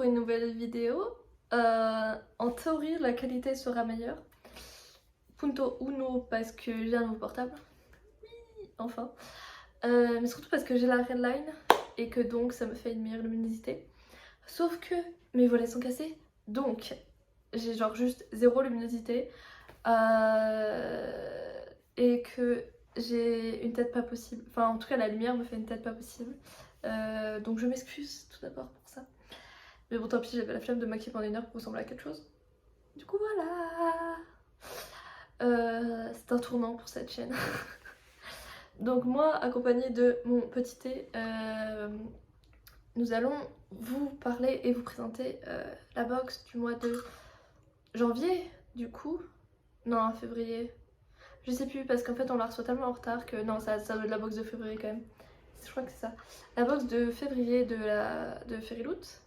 une nouvelle vidéo. En théorie, la qualité sera meilleure. Punto uno parce que j'ai un nouveau portable. Oui, enfin. Mais surtout parce que j'ai la Redline et que donc ça me fait une meilleure luminosité. Sauf que mes volets sont cassés, donc j'ai genre juste zéro luminosité et que j'ai une tête pas possible. Enfin, en tout cas, la lumière me fait une tête pas possible. Donc je m'excuse tout d'abord pour ça. Mais bon, tant pis, j'avais la flemme de maquiller pendant 1 heure pour ressembler à quelque chose. Du coup, voilà. C'est un tournant pour cette chaîne. Donc moi, accompagnée de mon petit thé, nous allons vous parler et vous présenter la box du mois de janvier, du coup. Non, février. Je sais plus, parce qu'en fait, on la reçoit tellement en retard que... Non, ça doit être la box de février quand même. Je crois que c'est ça. La box de février de Fairyloot.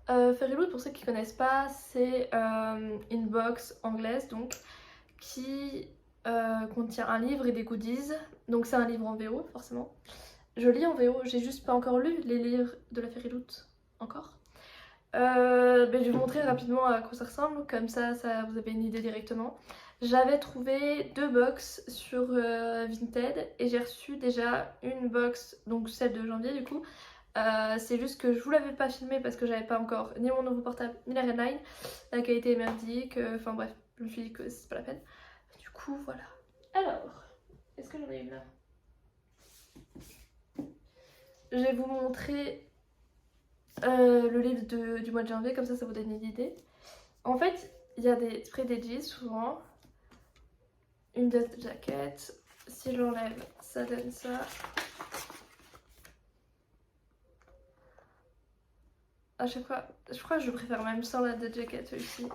Fairyloot, pour ceux qui connaissent pas, c'est une box anglaise, donc, qui contient un livre et des goodies. Donc c'est un livre en VO, forcément. Je lis en VO, j'ai juste pas encore lu les livres de la Fairyloot, encore. Je vais vous montrer rapidement à quoi ça ressemble, comme ça vous avez une idée directement. J'avais trouvé 2 box sur Vinted et j'ai reçu déjà une box, donc celle de janvier du coup. C'est juste que je vous l'avais pas filmé parce que j'avais pas encore ni mon nouveau portable ni la Redline. La qualité est merdique, enfin bref, je me suis dit que c'est pas la peine. Du coup, voilà. Alors, est-ce que j'en ai une là? Je vais vous montrer le livre du mois de janvier, comme ça vous donne une idée. En fait, il y a des sprays d'Edgy souvent. Une dust jacket. Si j'enlève, ça donne ça. À chaque fois, je crois que je préfère même sans la dust jacket celui-ci,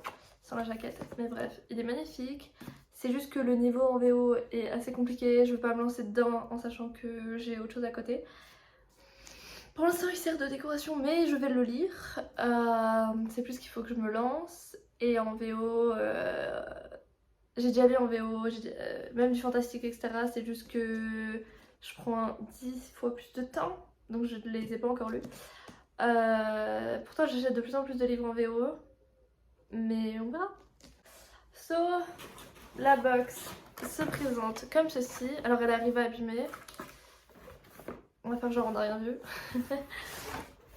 sans la jaquette. Mais bref, il est magnifique. C'est juste que le niveau en VO est assez compliqué. Je veux pas me lancer dedans en sachant que j'ai autre chose à côté. Pour l'instant, il sert de décoration, mais je vais le lire. C'est plus qu'il faut que je me lance. Et en VO, j'ai déjà lu en VO, même du fantastique, etc. C'est juste que je prends 10 fois plus de temps, donc je ne les ai pas encore lus. Pourtant, j'achète de plus en plus de livres en VO, mais on verra. So, la box se présente comme ceci. Alors, elle arrive à abîmer. On va faire genre on n'a rien vu.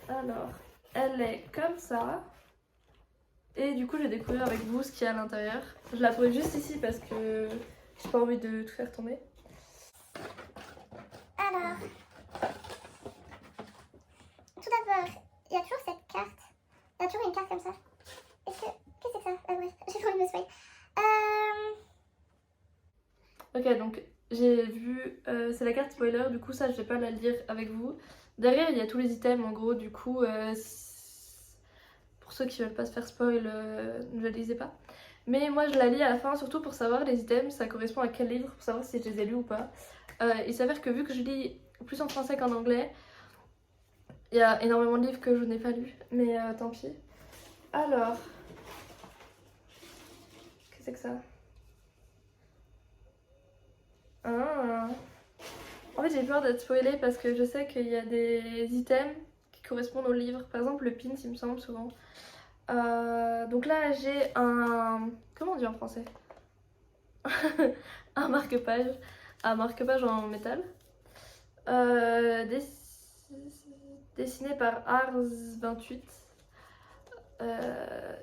Alors, elle est comme ça. Et du coup, je vais découvrir avec vous ce qu'il y a à l'intérieur. Je la pose juste ici parce que j'ai pas envie de tout faire tomber. Alors, tout d'abord, il y a toujours cette carte. Il y a toujours une carte comme ça. Qu'est-ce que c'est que ça? Bref, j'ai pas envie de me spoiler. Ok, donc j'ai vu, c'est la carte spoiler, du coup ça je vais pas la lire avec vous. Derrière il y a tous les items en gros, du coup pour ceux qui veulent pas se faire spoil, ne la lisez pas. Mais moi je la lis à la fin surtout pour savoir les items, ça correspond à quel livre, pour savoir si je les ai lus ou pas. Il s'avère que vu que je lis plus en français qu'en anglais, il y a énormément de livres que je n'ai pas lus, mais tant pis. Alors, qu'est-ce que c'est que ça? Ah. En fait, j'ai peur d'être spoilée parce que je sais qu'il y a des items qui correspondent au livre. Par exemple, le pin, il me semble souvent. Donc là, j'ai un... Comment on dit en français? Un marque-page. Un marque-page en métal. Dessiné par Ars28.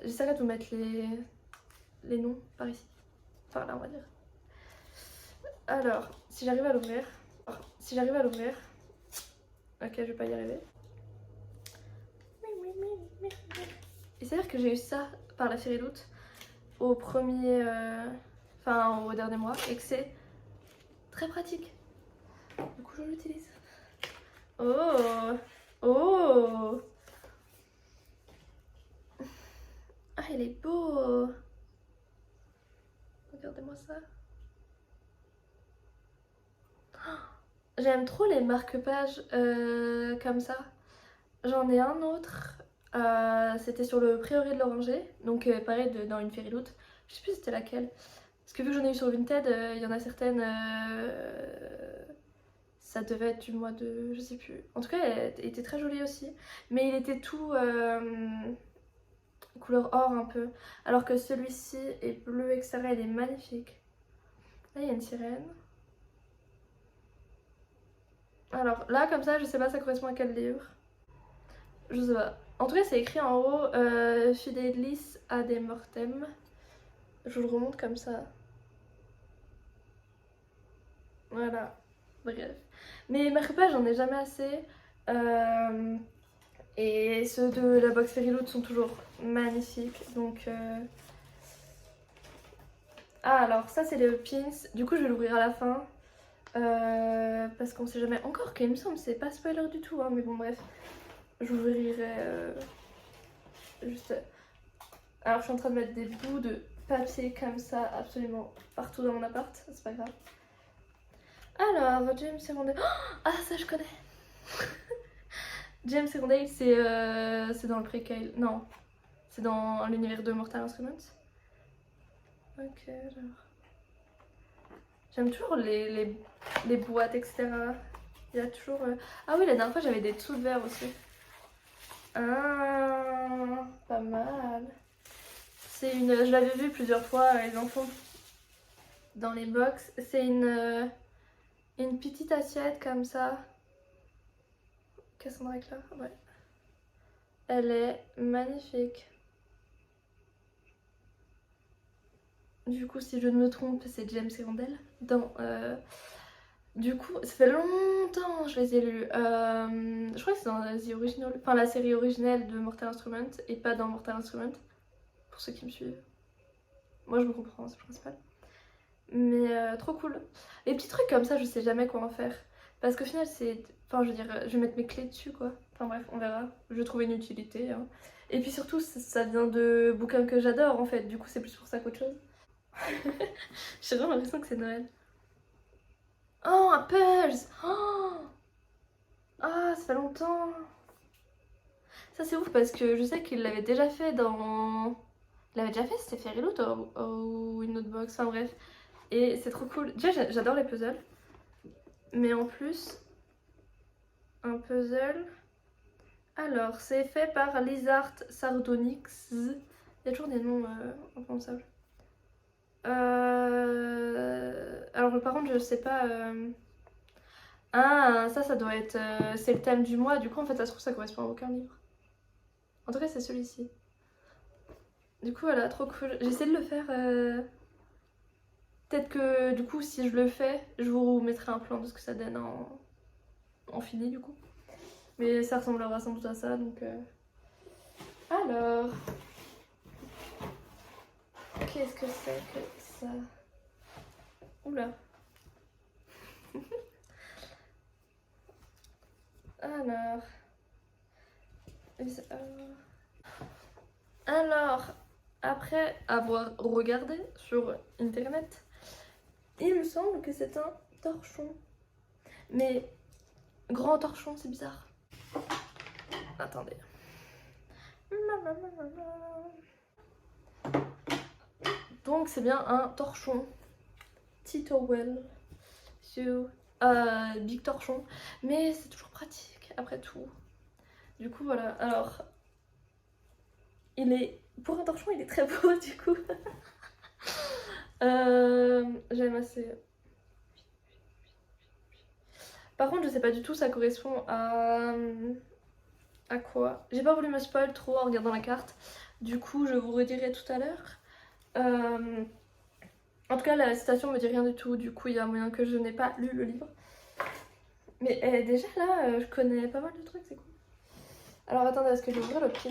J'essaierai de vous mettre les noms par ici. Par là, on va dire. Alors, si j'arrive à l'ouvrir... Ok, je vais pas y arriver. Il s'avère que j'ai eu ça par la Fairyloot au premier... Enfin, au dernier mois et que c'est très pratique. Du coup, je l'utilise. Oh! Oh! Ah, il est beau! Regardez-moi ça. J'aime trop les marque-pages comme ça. J'en ai un autre. C'était sur le Prieuré de l'Oranger. Donc pareil dans une Fairyloot. Je sais plus c'était laquelle. Parce que vu que j'en ai eu sur Vinted, il y en a certaines... ça devait être du mois de... je sais plus. En tout cas, elle était très jolie aussi. Mais il était tout... couleur or un peu. Alors que celui-ci est bleu extérieur, il est magnifique. Là il y a une sirène. Alors là comme ça je sais pas ça correspond à quel livre. Je sais pas. En tout cas c'est écrit en haut Fidelis ad mortem. Je vous le remonte comme ça. Voilà. Bref. Mais mes repas j'en ai jamais assez. Et ceux de la box Fairyloot sont toujours magnifiques. Donc ah alors ça c'est le pins. Du coup je vais l'ouvrir à la fin. Parce qu'on sait jamais. Encore qu'il me semble c'est pas spoiler du tout hein, mais bon bref. J'ouvrirai juste. Alors je suis en train de mettre des bouts de papier comme ça absolument partout dans mon appart, c'est pas grave. Alors James Rondale. Oh ah ça je connais. James Rondale c'est dans le préquel. Non, c'est dans l'univers de Mortal Instruments. Ok alors. J'aime toujours les boîtes etc. Il y a toujours. Ah oui la dernière fois j'avais des dessous de verre aussi. Ah, pas mal. C'est une, je l'avais vu plusieurs fois, les enfants dans les box. C'est une petite assiette comme ça. Cassandra Clare, ouais. Elle est magnifique. Du coup, si je ne me trompe, c'est James Rondale. Du coup, ça fait longtemps que je les ai lus. Je crois que c'est dans la série originelle de Mortal Instruments et pas dans Mortal Instruments. Pour ceux qui me suivent. Moi, je me comprends, c'est le principal. Mais trop cool. Les petits trucs comme ça, je sais jamais quoi en faire. Parce qu'au final, c'est. Enfin, je veux dire, je vais mettre mes clés dessus quoi. Enfin bref, on verra. Je vais trouver une utilité. Hein. Et puis surtout, ça vient de bouquins que j'adore en fait. Du coup, c'est plus pour ça qu'autre chose. J'ai vraiment l'impression que c'est Noël. Oh, un Pulse! Oh ah, ça fait longtemps! Ça, c'est ouf parce que je sais qu'il l'avait déjà fait dans. Il l'avait déjà fait, c'était Fairyloot ou une autre box. Enfin bref. Et c'est trop cool. Déjà, j'adore les puzzles. Mais en plus, un puzzle. Alors, c'est fait par Lizard Sardonyx. Il y a toujours des noms impensables. Alors, par contre, je sais pas. Ah, ça doit être. C'est le thème du mois. Du coup, en fait, ça se trouve, ça correspond à aucun livre. En tout cas, c'est celui-ci. Du coup, voilà, trop cool. J'essaie de le faire. Peut-être que du coup, si je le fais, je vous mettrai un plan de ce que ça donne en fini du coup. Mais ça ressemblera sans doute à ça donc. Alors. Qu'est-ce que c'est que ça? Oula. Alors. Alors, après avoir regardé sur internet, il me semble que c'est un torchon. Mais grand torchon, c'est bizarre. Attendez. Donc c'est bien un torchon. Titowel. Big torchon. Mais c'est toujours pratique après tout. Du coup voilà. Alors il est. Pour un torchon il est très beau du coup. J'aime assez. Par contre je sais pas du tout ça correspond à quoi. J'ai pas voulu me spoil trop en regardant la carte. Du coup je vous redirai tout à l'heure. En tout cas la citation me dit rien du tout. Du coup il y a moyen que je n'ai pas lu le livre. Mais déjà là je connais pas mal de trucs, c'est cool. Alors attendez, est-ce que je vais ouvrir le pins?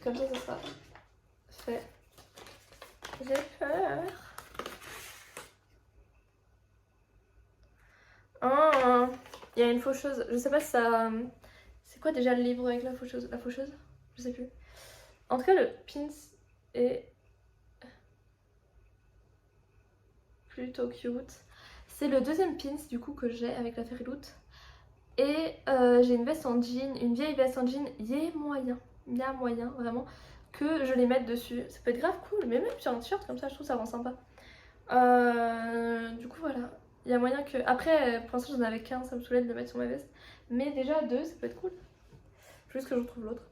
Comme ça sera fait. J'ai peur. Oh, il y a une faucheuse. Je sais pas si ça. C'est quoi déjà le livre avec la faucheuse? La faucheuse? Je sais plus. En tout cas, le pins est plutôt cute. C'est le deuxième pins du coup que j'ai avec la Fairyloot. Et j'ai une veste en jean, une vieille veste en jean. Il y a moyen vraiment que je les mette dessus. Ça peut être grave cool, mais même sur un t-shirt comme ça, je trouve ça rend sympa. Du coup, voilà. Il y a moyen que. Après, pour l'instant, j'en avais qu'un, ça me saoulait de le mettre sur ma veste. Mais déjà, deux, ça peut être cool. Juste que je retrouve l'autre.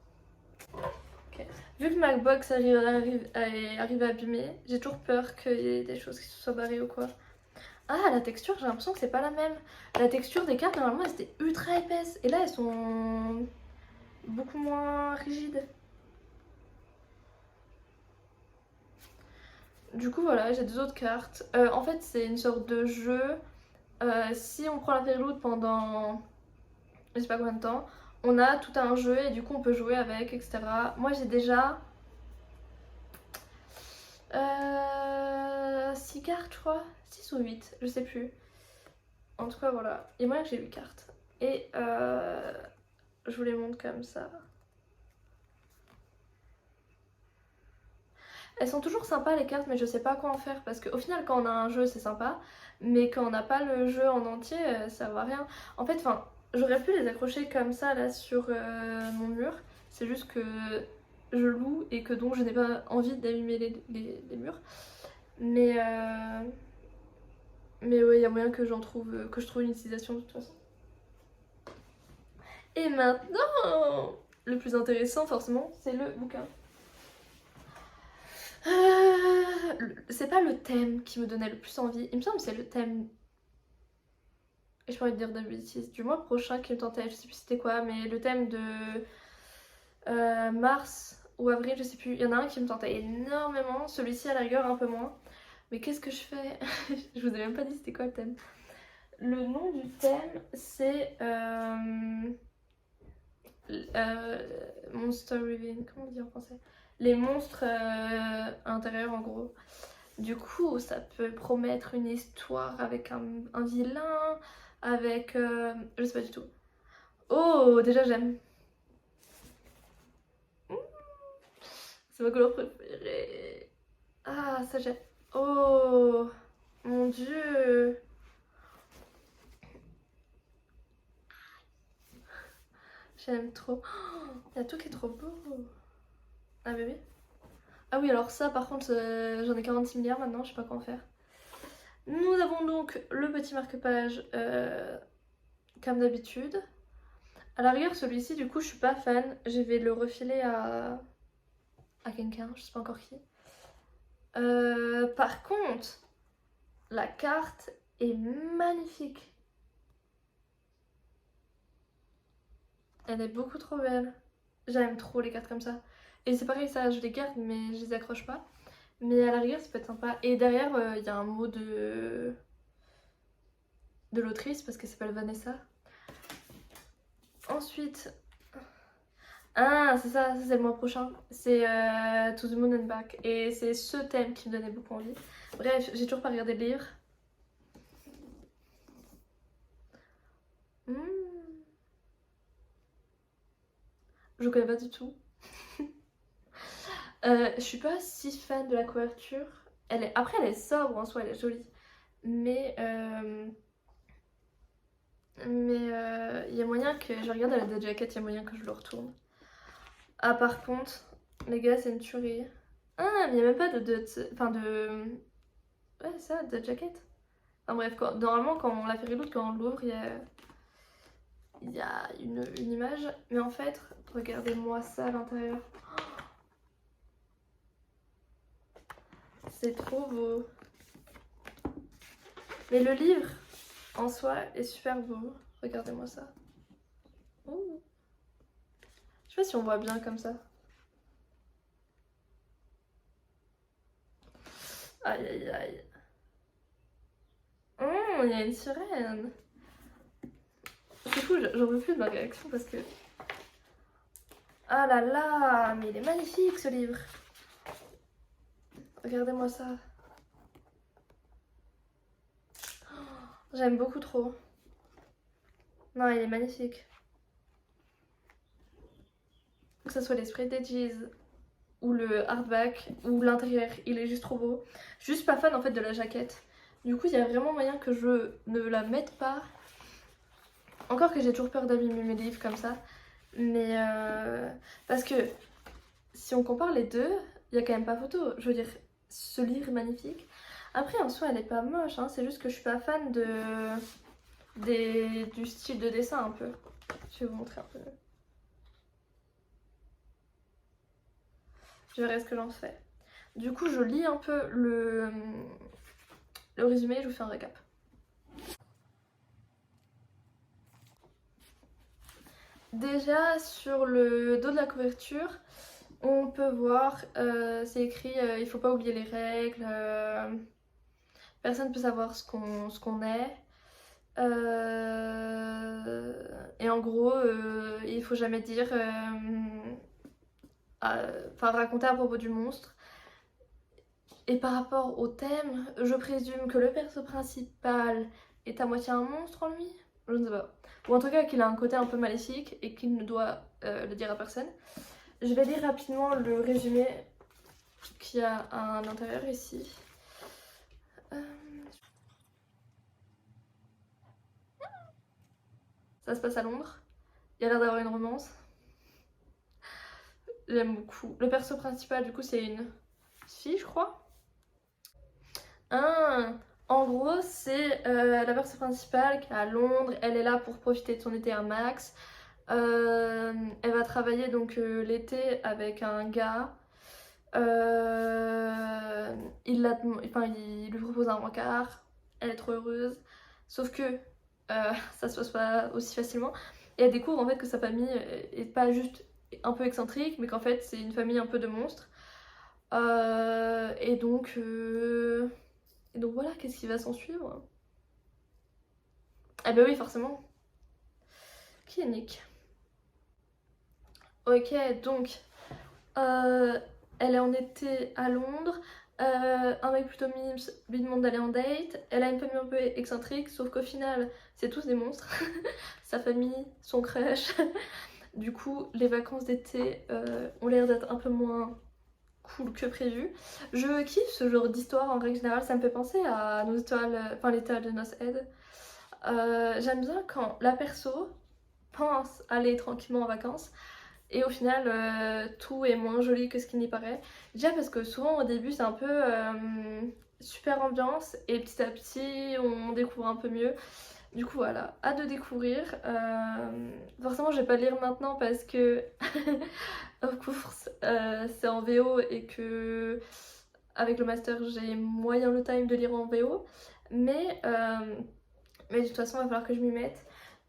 Vu que ma box arrive abîmée, j'ai toujours peur qu'il y ait des choses qui se soient barrées ou quoi. Ah, la texture, j'ai l'impression que c'est pas la même. La texture des cartes, normalement, elles étaient ultra épaisses. Et là, elles sont beaucoup moins rigides. Du coup, voilà, j'ai 2 autres cartes. En fait, c'est une sorte de jeu. Si on prend la Fairyloot pendant je sais pas combien de temps, on a tout un jeu et du coup, on peut jouer avec, etc. Moi, j'ai déjà 6 cartes, je crois. 6 ou 8, je sais plus. En tout cas, voilà. Et moi, j'ai 8 cartes. Et je vous les montre comme ça. Elles sont toujours sympas les cartes, mais je sais pas quoi en faire parce qu'au final, quand on a un jeu, c'est sympa, mais quand on n'a pas le jeu en entier, ça va rien. En fait, enfin, j'aurais pu les accrocher comme ça là sur mon mur. C'est juste que je loue et que donc je n'ai pas envie d'allumer les murs. Mais ouais, il y a moyen que que je trouve une utilisation de toute façon. Et maintenant, le plus intéressant forcément, c'est le bouquin. C'est pas le thème qui me donnait le plus envie. Il me semble que c'est le thème. Et je pourrais te dire de bêtises. Du mois prochain qui me tentait. Je sais plus c'était quoi, mais le thème de mars ou avril, je sais plus. Il y en a un qui me tentait énormément. Celui-ci à la rigueur un peu moins. Mais qu'est-ce que je fais? Je vous ai même pas dit c'était quoi le thème. Le nom du thème c'est Monster Revealing. Comment on dit en français? Les monstres intérieurs en gros. Du coup, ça peut promettre une histoire avec un vilain, avec... je sais pas du tout. Oh, déjà j'aime. C'est ma couleur préférée. Ah, ça j'aime. Oh, mon dieu. J'aime trop. Il y a tout qui est trop beau. Ah bébé. Ah oui, alors ça par contre, j'en ai 46 milliards maintenant, je sais pas quoi en faire. Nous avons donc le petit marque-page comme d'habitude. À la rigueur, celui-ci, du coup, je suis pas fan. Je vais le refiler à quelqu'un, je sais pas encore qui. Par contre, la carte est magnifique. Elle est beaucoup trop belle. J'aime trop les cartes comme ça. Et c'est pareil, ça, je les garde, mais je les accroche pas. Mais à la rigueur, ça peut être sympa. Et derrière, il y a un mot de l'autrice, parce qu'elle s'appelle Vanessa. Ensuite... Ah, c'est ça c'est le mois prochain. C'est To the Moon and Back. Et c'est ce thème qui me donnait beaucoup envie. Bref, j'ai toujours pas regardé le livre. Je connais pas du tout. Je suis pas si fan de la couverture. Après, elle est sobre en soi, elle est jolie. Mais il y a moyen que je regarde la Dead Jacket, il y a moyen que je le retourne. Ah, par contre, les gars, c'est une tuerie. Ah, mais il n'y a même pas enfin, de. Ouais, ça, Dead Jacket. Enfin, bref, normalement, quand on l'a fait reload, quand on l'ouvre, il y a une image. Mais en fait, regardez-moi ça à l'intérieur. C'est trop beau. Mais le livre en soi est super beau. Regardez-moi ça. Ouh. Je sais pas si on voit bien comme ça. Aïe aïe aïe. Oh, il y a une sirène. C'est fou, j'en veux plus de ma réaction parce que... Ah là là, mais il est magnifique ce livre. Regardez-moi ça. J'aime beaucoup trop. Non, il est magnifique. Que ce soit les spread edges ou le hardback ou l'intérieur, il est juste trop beau. Je suis juste pas fan en fait de la jaquette. Du coup, il y a vraiment moyen que je ne la mette pas. Encore que j'ai toujours peur d'abîmer mes livres comme ça. Mais parce que si on compare les deux, il y a quand même pas photo. Je veux dire, ce livre est magnifique. Après, en soi, elle est pas moche. Hein. C'est juste que je suis pas fan du style de dessin un peu. Je vais vous montrer un peu. Je verrai ce que j'en fais. Du coup, je lis un peu le résumé et je vous fais un récap. Déjà, sur le dos de la couverture, on peut voir, c'est écrit il faut pas oublier les règles, personne ne peut savoir ce qu'on est. Et en gros, il faut jamais dire, enfin raconter à propos du monstre. Et par rapport au thème, je présume que le perso principal est à moitié un monstre en lui. Je ne sais pas. Ou en tout cas qu'il a un côté un peu maléfique et qu'il ne doit le dire à personne. Je vais lire rapidement le résumé qu'il y a à l'intérieur ici. Ça se passe à Londres. Il y a l'air d'avoir une romance. J'aime beaucoup. Le perso principal, du coup, c'est une fille, je crois. En gros, c'est la perso principale qui est à Londres. Elle est là pour profiter de son été un max. Elle va travailler donc l'été avec un gars. Il lui propose un rencard. Elle est trop heureuse. Sauf que ça se passe pas aussi facilement. Et elle découvre en fait que sa famille est pas juste un peu excentrique, mais qu'en fait c'est une famille un peu de monstres. Et donc voilà, qu'est-ce qui va s'en suivre? Ah bah oui, forcément. Qui est Nick? Ok, donc elle est en été à Londres. Un mec plutôt mimes lui demande d'aller en date. Elle a une famille un peu excentrique, sauf qu'au final, c'est tous des monstres. Sa famille, son crush. Du coup, les vacances d'été ont l'air d'être un peu moins cool que prévu. Je kiffe ce genre d'histoire en règle générale. Ça me fait penser à nos étoiles, enfin l'étoile de Nos Aid. J'aime bien quand la perso pense aller tranquillement en vacances. Et au final, tout est moins joli que ce qui n'y paraît. Déjà parce que souvent au début c'est un peu super ambiance et petit à petit on découvre un peu mieux. Du coup voilà, hâte de découvrir. Forcément je vais pas le lire maintenant parce que of course c'est en VO et que avec le master j'ai moyen le time de lire en VO. Mais de toute façon il va falloir que je m'y mette.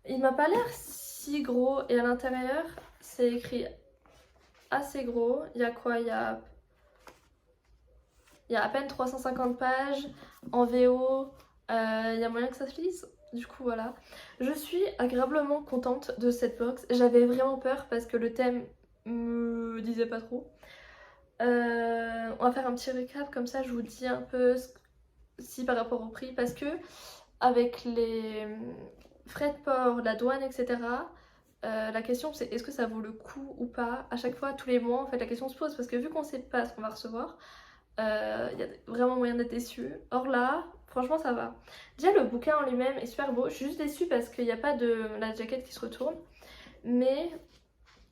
Il m'a pas l'air si gros et à l'intérieur c'est écrit assez gros. Il y a quoi? Il y a à peine 350 pages en VO. Il y a moyen que ça se lise. Du coup voilà. Je suis agréablement contente de cette box. J'avais vraiment peur parce que le thème me disait pas trop. On va faire un petit récap comme ça je vous dis un peu si par rapport au prix parce que avec les frais de port, la douane, etc. La question c'est est-ce que ça vaut le coup ou pas? À chaque fois, tous les mois, en fait, la question se pose parce que vu qu'on sait pas ce qu'on va recevoir, il y a vraiment moyen d'être déçu. Or là, franchement, ça va. Déjà, le bouquin en lui-même est super beau. Je suis juste déçue parce qu'il n'y a pas de la jaquette qui se retourne. Mais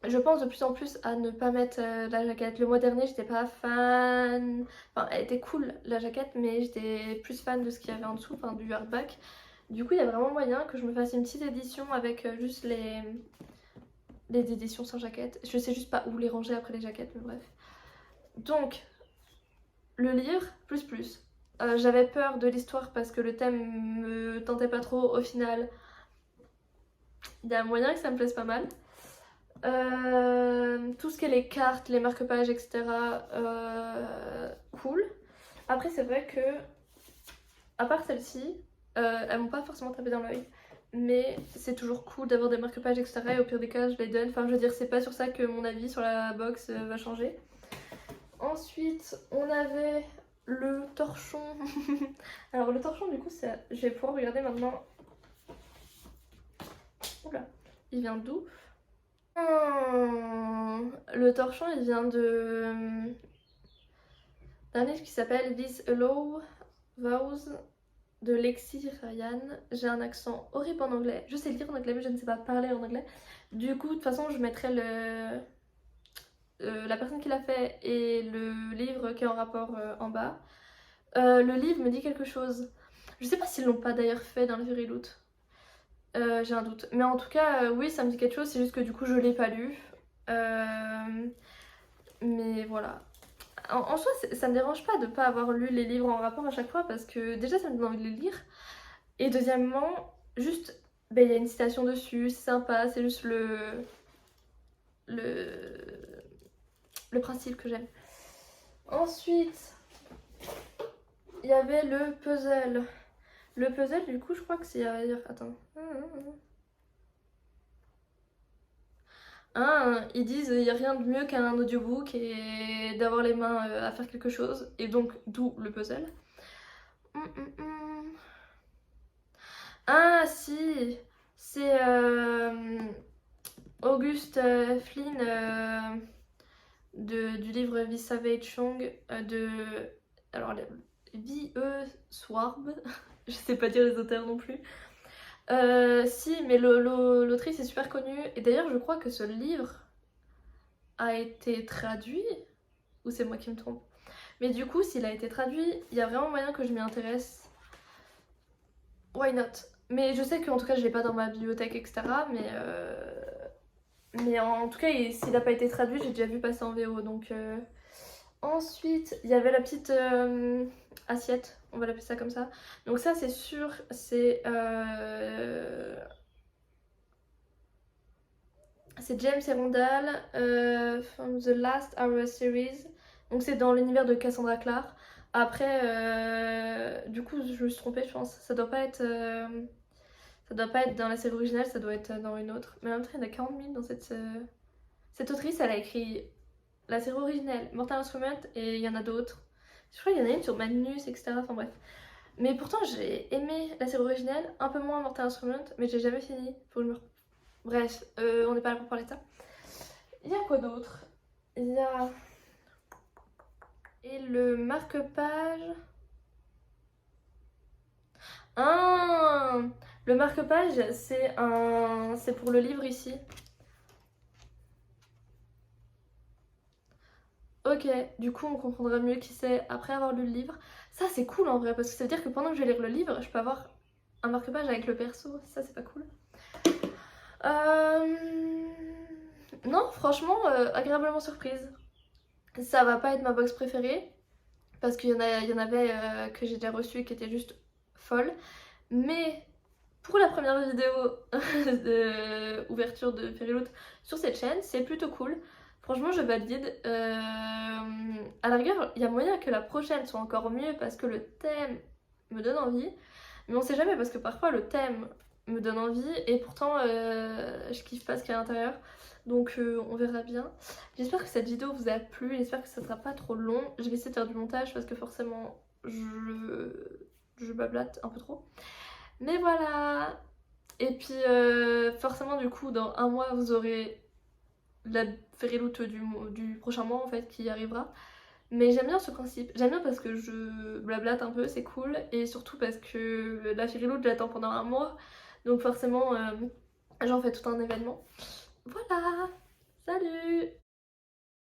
je pense de plus en plus à ne pas mettre la jaquette. Le mois dernier, j'étais pas fan. Enfin, elle était cool la jaquette, mais j'étais plus fan de ce qu'il y avait en dessous, enfin du hardback. Du coup, il y a vraiment moyen que je me fasse une petite édition avec juste les éditions sans jaquette. Je sais juste pas où les ranger après les jaquettes, mais bref. Donc, le lire, plus. J'avais peur de l'histoire parce que le thème me tentait pas trop. Au final, il y a moyen que ça me plaise pas mal. Tout ce qui est les cartes, les marque-pages, etc. Cool. Après, c'est vrai que, à part celle-ci, elles m'ont pas forcément tapé dans l'œil. Mais c'est toujours cool d'avoir des marque-pages, etc. Et au pire des cas, je les donne. Enfin, je veux dire, c'est pas sur ça que mon avis sur la box va changer. Ensuite, on avait le torchon. Alors, le torchon, du coup, je vais pouvoir regarder maintenant. Oula, il vient d'où? Le torchon, il vient d'un livre qui s'appelle This Allow Vows de Lexi Ryan. J'ai un accent horrible en anglais. Je sais lire en anglais, mais je ne sais pas parler en anglais. Du coup, de toute façon, je mettrai la personne qui l'a fait et le livre qui est en rapport en bas. Le livre me dit quelque chose. Je sais pas s'ils l'ont pas d'ailleurs fait dans le Fairy Loot. J'ai un doute. Mais en tout cas, oui, ça me dit quelque chose. C'est juste que du coup, je l'ai pas lu. Mais voilà. en soi, ça me dérange pas de pas avoir lu les livres en rapport à chaque fois parce que déjà ça me donne envie de les lire. Et deuxièmement, juste, il y a une citation dessus, c'est sympa, c'est juste le principe que j'aime. Ensuite, il y avait le puzzle. Le puzzle, du coup, je crois que c'est... Attends. Ils disent il n'y a rien de mieux qu'un audiobook et d'avoir les mains à faire quelque chose. Et donc, d'où le puzzle. Ah, si! C'est Auguste Flynn du livre The Savage Song de... Alors, V.E. Swarb. Je sais pas dire les auteurs non plus. Si, mais l'autrice est super connue. Et d'ailleurs, je crois que ce livre a été traduit. Ou c'est moi qui me trompe? Mais du coup, s'il a été traduit, il y a vraiment moyen que je m'y intéresse. Why not? Mais je sais qu'en tout cas, je l'ai pas dans ma bibliothèque, etc. Mais en tout cas, s'il n'a pas été traduit, j'ai déjà vu passer en VO. Donc, ensuite, il y avait la petite assiette, on va l'appeler ça comme ça. Donc ça, c'est sûr, c'est James et Rondal from The Last Hour series. Donc c'est dans l'univers de Cassandra Clare. Après, du coup, je me suis trompée, je pense. Ça doit pas être dans la série originale, ça doit être dans une autre. Mais en même temps, il y en a 40 000 dans cette autrice, elle a écrit la série originale, Mortal Instrument, et il y en a d'autres. Je crois qu'il y en a une sur Magnus, etc. Enfin bref. Mais pourtant, j'ai aimé la série originale, un peu moins Mortal Instrument, mais j'ai jamais fini. Faut que je me... Bref, on n'est pas là pour parler de ça. Il y a quoi d'autre? Il y a... Et le marque-page... Ah, le marque-page, c'est pour le livre ici. Ok, du coup on comprendra mieux qui c'est après avoir lu le livre. Ça c'est cool en vrai, parce que ça veut dire que pendant que je vais lire le livre, je peux avoir un marque-page avec le perso. Ça c'est pas cool. Non, franchement, agréablement surprise. Ça va pas être ma box préférée, parce qu'il y en avait que j'ai déjà reçu qui étaient juste folles. Mais pour la première vidéo d'ouverture de Fairyloot sur cette chaîne, c'est plutôt cool. Franchement, je valide. À la rigueur, il y a moyen que la prochaine soit encore mieux parce que le thème me donne envie. Mais on sait jamais parce que parfois le thème me donne envie et pourtant je kiffe pas ce qu'il y a à l'intérieur. Donc on verra bien. J'espère que cette vidéo vous a plu. J'espère que ça sera pas trop long. Je vais essayer de faire du montage parce que forcément je bablate un peu trop. Mais voilà. Et puis forcément du coup dans un mois vous aurez la Fairyloot du prochain mois en fait qui arrivera. Mais j'aime bien ce principe, j'aime bien parce que je blablate un peu, c'est cool. Et surtout parce que la Fairyloot j'attends pendant un mois. Donc forcément j'en fais tout un événement. Voilà, salut!